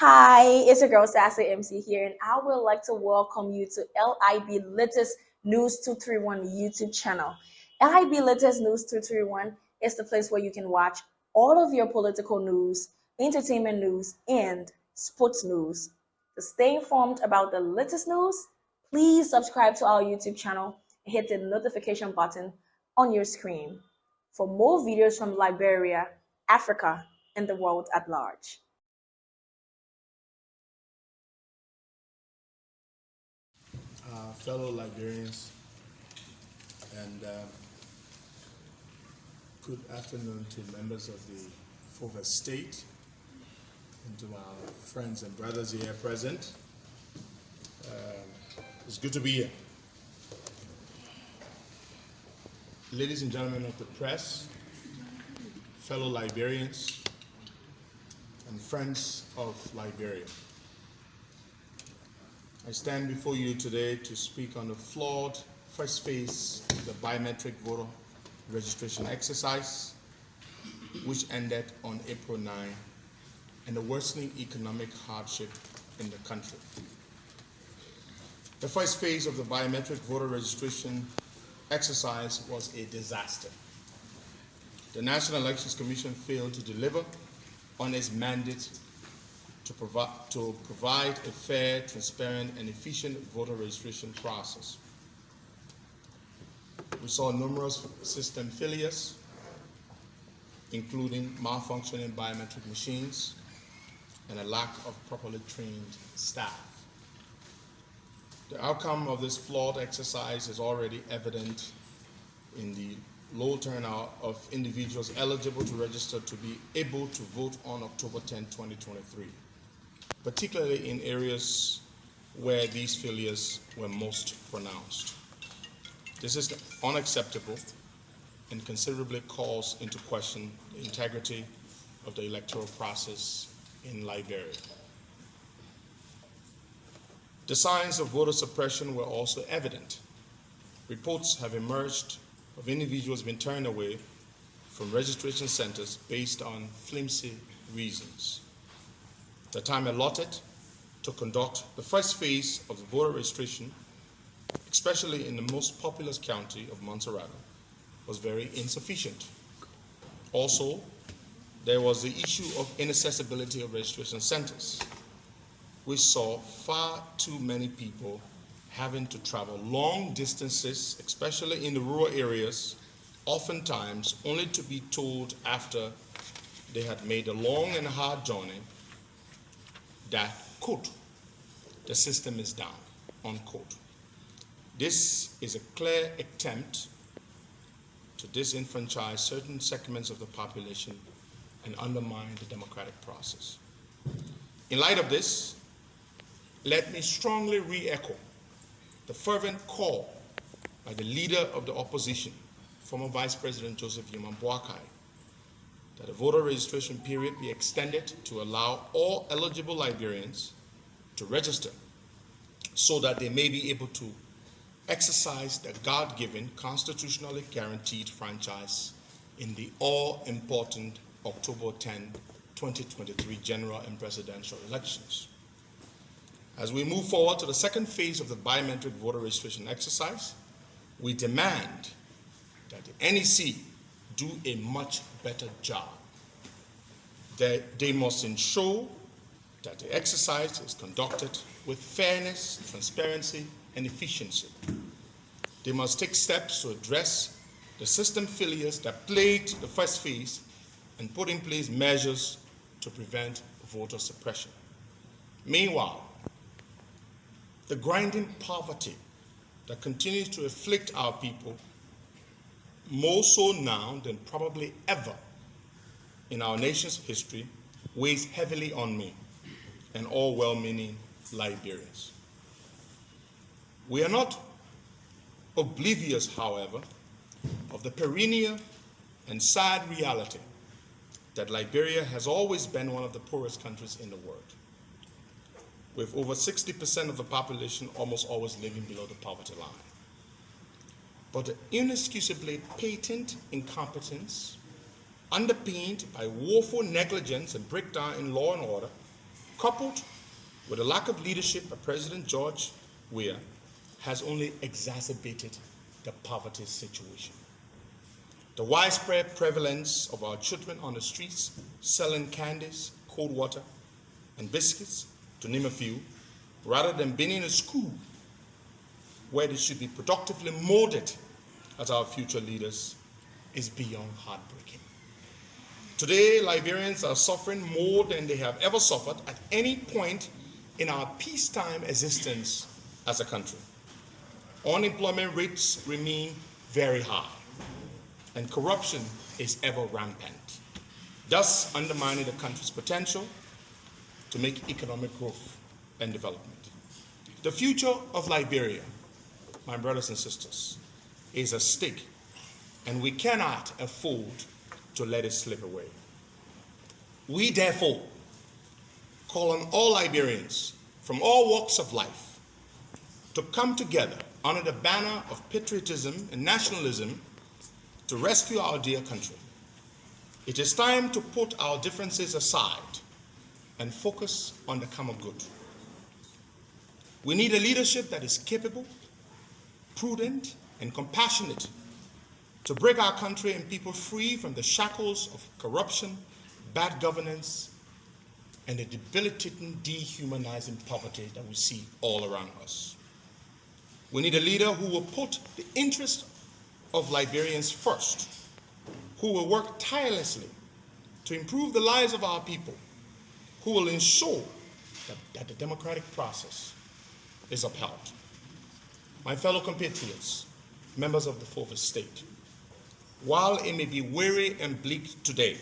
Hi, it's your girl Sassy MC here, and I would like to welcome you to LIB Latest News 231 YouTube channel. LIB Latest News 231 is the place where you can watch all of your political news, entertainment news, and sports news. To stay informed about the latest news, please subscribe to our YouTube channel and hit the notification button on your screen for more videos from Liberia, Africa, and the world at large. Fellow Liberians, and good afternoon to members of the Fourth Estate and to our friends and brothers here present. It's good to be here. Ladies and gentlemen of the press, fellow Liberians, and friends of Liberia, I stand before you today to speak on the flawed first phase of the biometric voter registration exercise, which ended on April 9, and the worsening economic hardship in the country. The first phase of the biometric voter registration exercise was a disaster. The National Elections Commission failed to deliver on its mandate to provide a fair, transparent, and efficient voter registration process. We saw numerous system failures, including malfunctioning biometric machines and a lack of properly trained staff. The outcome of this flawed exercise is already evident in the low turnout of individuals eligible to register to be able to vote on October 10, 2023. Particularly in areas where these failures were most pronounced. This is unacceptable and considerably calls into question the integrity of the electoral process in Liberia. The signs of voter suppression were also evident. Reports have emerged of individuals being turned away from registration centers based on flimsy reasons. The time allotted to conduct the first phase of the voter registration, especially in the most populous county of Montserrat, was very insufficient. Also, there was the issue of inaccessibility of registration centers. We saw far too many people having to travel long distances, especially in the rural areas, oftentimes only to be told after they had made a long and hard journey that, quote, the system is down, unquote. This is a clear attempt to disenfranchise certain segments of the population and undermine the democratic process. In light of this, let me strongly re-echo the fervent call by the leader of the opposition, former Vice President Joseph Yeman Boakai, that the voter registration period be extended to allow all eligible Liberians to register so that they may be able to exercise their God-given, constitutionally guaranteed franchise in the all-important October 10, 2023 general and presidential elections. As we move forward to the second phase of the biometric voter registration exercise, we demand that the NEC do a much better job. They must ensure that the exercise is conducted with fairness, transparency, and efficiency. They must take steps to address the system failures that plagued the first phase and put in place measures to prevent voter suppression. Meanwhile, the grinding poverty that continues to afflict our people, more so now than probably ever in our nation's history, weighs heavily on me and all well-meaning Liberians. We are not oblivious, however, of the perennial and sad reality that Liberia has always been one of the poorest countries in the world, with over 60% of the population almost always living below the poverty line. But the inexcusably patent incompetence, underpinned by woeful negligence and breakdown in law and order, coupled with a lack of leadership by President George Weah, has only exacerbated the poverty situation. The widespread prevalence of our children on the streets selling candies, cold water, and biscuits, to name a few, rather than being in a school where they should be productively molded as our future leaders, is beyond heartbreaking. Today, Liberians are suffering more than they have ever suffered at any point in our peacetime existence as a country. Unemployment rates remain very high, and corruption is ever rampant, thus undermining the country's potential to make economic growth and development. The future of Liberia, my brothers and sisters, is at stake, and we cannot afford to let it slip away. We therefore call on all Liberians from all walks of life to come together under the banner of patriotism and nationalism to rescue our dear country. It is time to put our differences aside and focus on the common good. We need a leadership that is capable, prudent, and compassionate to break our country and people free from the shackles of corruption, bad governance, and the debilitating, dehumanizing poverty that we see all around us. We need a leader who will put the interests of Liberians first, who will work tirelessly to improve the lives of our people, who will ensure that the democratic process is upheld. My fellow compatriots, members of the Fourth Estate, while it may be weary and bleak today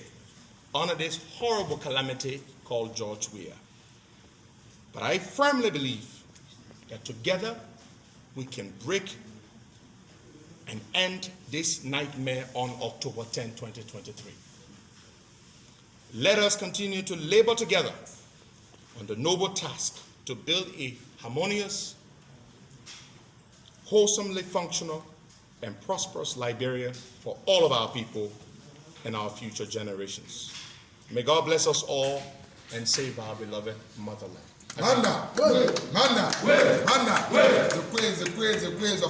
under this horrible calamity called George Weah, but I firmly believe that together we can break and end this nightmare on October 10, 2023. Let us continue to labor together on the noble task to build a harmonious, wholesomely functional, and prosperous Liberia for all of our people and our future generations. May God bless us all and save our beloved motherland. Manda, the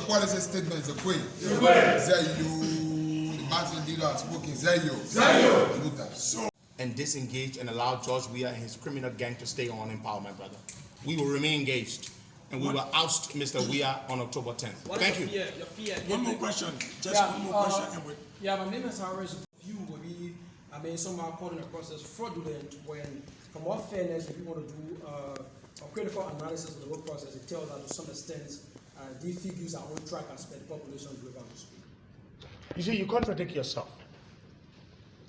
policy statement, the marching leader has spoken, and disengage and allow George Weah and his criminal gang to stay on in power, my brother. We will remain engaged, and we will oust Mr. Weah on October 10th. Thank you. One more question, one more question. My name is Harris. View will be, somehow calling the process fraudulent when, from all fairness, if you want to do a critical analysis of the work process, it tells that to some extent, these figures are on track as per the population global to speak. You see, you contradict yourself.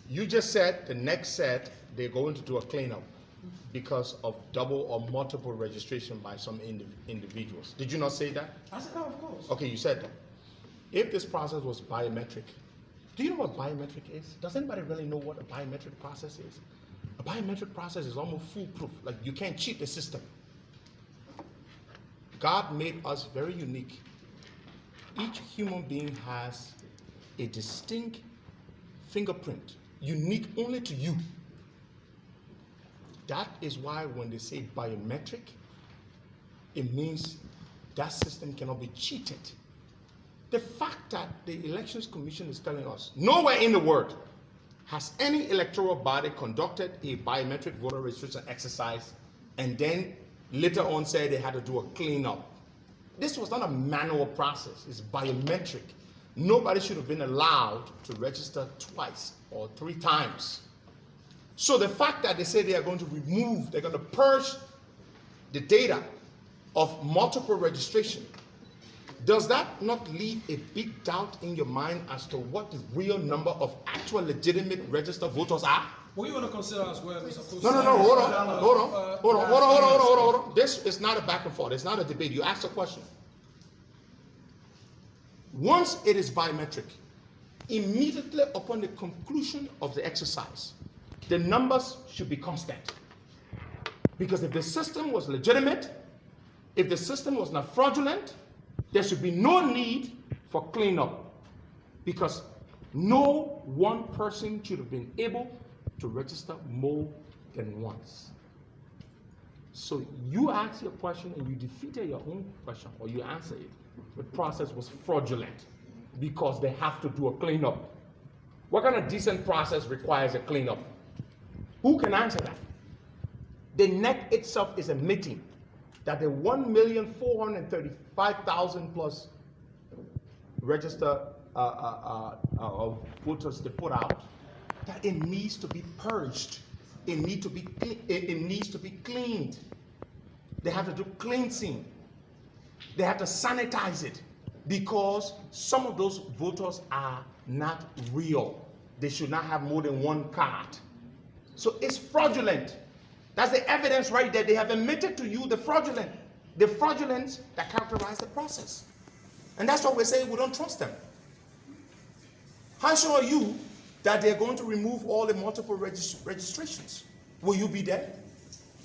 You just said the next set they're going to do a cleanup because of double or multiple registration by some individuals. Did you not say that? I said that, of course. Okay, you said that. If this process was biometric, do you know what biometric is? Does anybody really know what a biometric process is? A biometric process is almost foolproof. Like, you can't cheat the system. God made us very unique. Each human being has a distinct fingerprint, unique only to you. That is why when they say biometric, it means that system cannot be cheated. The fact that the Elections Commission is telling us nowhere in the world has any electoral body conducted a biometric voter registration exercise and then later on said they had to do a cleanup. This was not a manual process, it's biometric. Nobody should have been allowed to register twice or 3 times. So the fact that they say they are going to remove, they're going to purge the data of multiple registration, does that not leave a big doubt in your mind as to what the real number of actual legitimate registered voters are? What you want to consider as well, Mr. Costa? No, hold on. This is not a back and forth. It's not a debate. You asked a question. Once it is biometric, immediately upon the conclusion of the exercise, the numbers should be constant. Because if the system was legitimate, if the system was not fraudulent, there should be no need for cleanup. Because no one person should have been able to register more than once. So you asked your question and you defeated your own question, or you answered it. The process was fraudulent because they have to do a cleanup. What kind of decent process requires a cleanup? Who can answer that? The NEC itself is admitting that the 1,435,000 plus register of voters they put out, that it needs to be purged. It needs to be cleaned. They have to do cleansing. They have to sanitize it because some of those voters are not real. They should not have more than one card. So it's fraudulent. That's the evidence right there. They have admitted to you the fraudulence that characterize the process. And that's what we're saying, we don't trust them. How sure are you that they're going to remove all the multiple registrations? Will you be there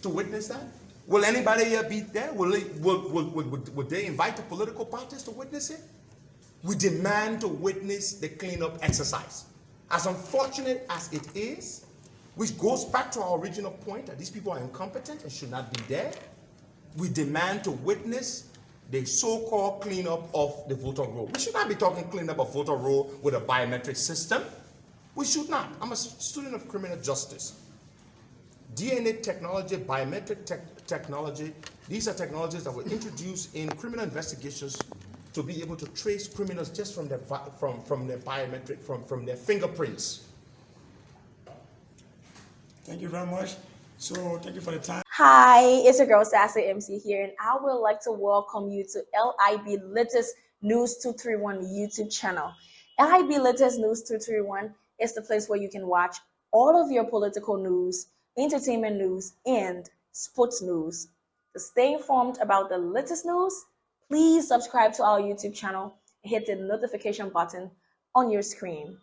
to witness that? Will anybody here be there? Will they invite the political parties to witness it? We demand to witness the cleanup exercise. As unfortunate as it is, which goes back to our original point that these people are incompetent and should not be there, we demand to witness the so-called cleanup of the voter roll. We should not be talking cleanup of voter roll with a biometric system. We should not. I'm a student of criminal justice. DNA technology, biometric technology, these are technologies that were introduced in criminal investigations to be able to trace criminals just from their biometric, from their fingerprints. Thank you very much. So thank you for the time. Hi, it's your girl Sassy MC here, and I would like to welcome you to LIB Latest News 231 YouTube channel. LIB Latest News 231 is the place where you can watch all of your political news, entertainment news, and sports news. To stay informed about the latest news, please subscribe to our YouTube channel and hit the notification button on your screen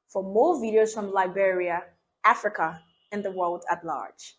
for more videos from Liberia, Africa, and the world at large.